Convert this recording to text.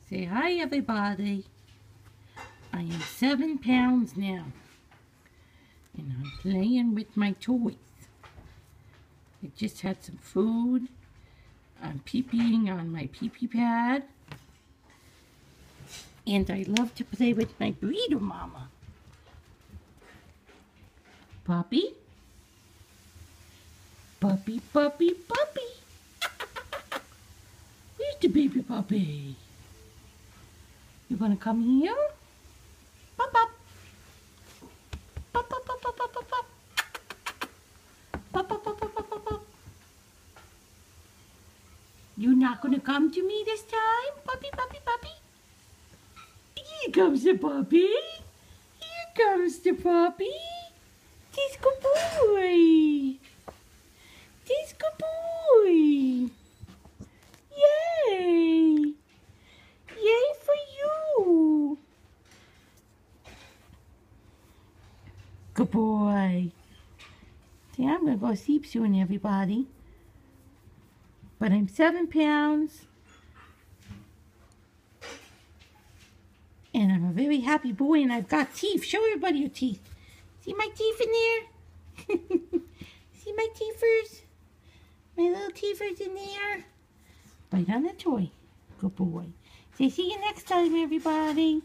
Say hi, everybody. I am 7 pounds now. And I'm playing with my toys. I just had some food. I'm pee-peeing on my pee-pee pad. And I love to play with my breeder mama. Puppy? Puppy, puppy, puppy. Where's the baby puppy? You wanna come here? Pop, pop. Pop, pop, pop, pop, pop, pop, pop. Pop, pop, pop, pop, pop, pop, pop. You're not gonna come to me this time? Puppy, puppy, puppy. Here comes the puppy. Here comes the puppy. This good boy. This good boy. Yay. Yay for you. Good boy. See, I'm going to go to sleep soon, everybody. But I'm 7 pounds. And I'm a very happy boy, and I've got teeth. Show everybody your teeth. See my teeth in there? See my teethers? My little teethers in there? Bite on the toy. Good boy. Say, see you next time, everybody.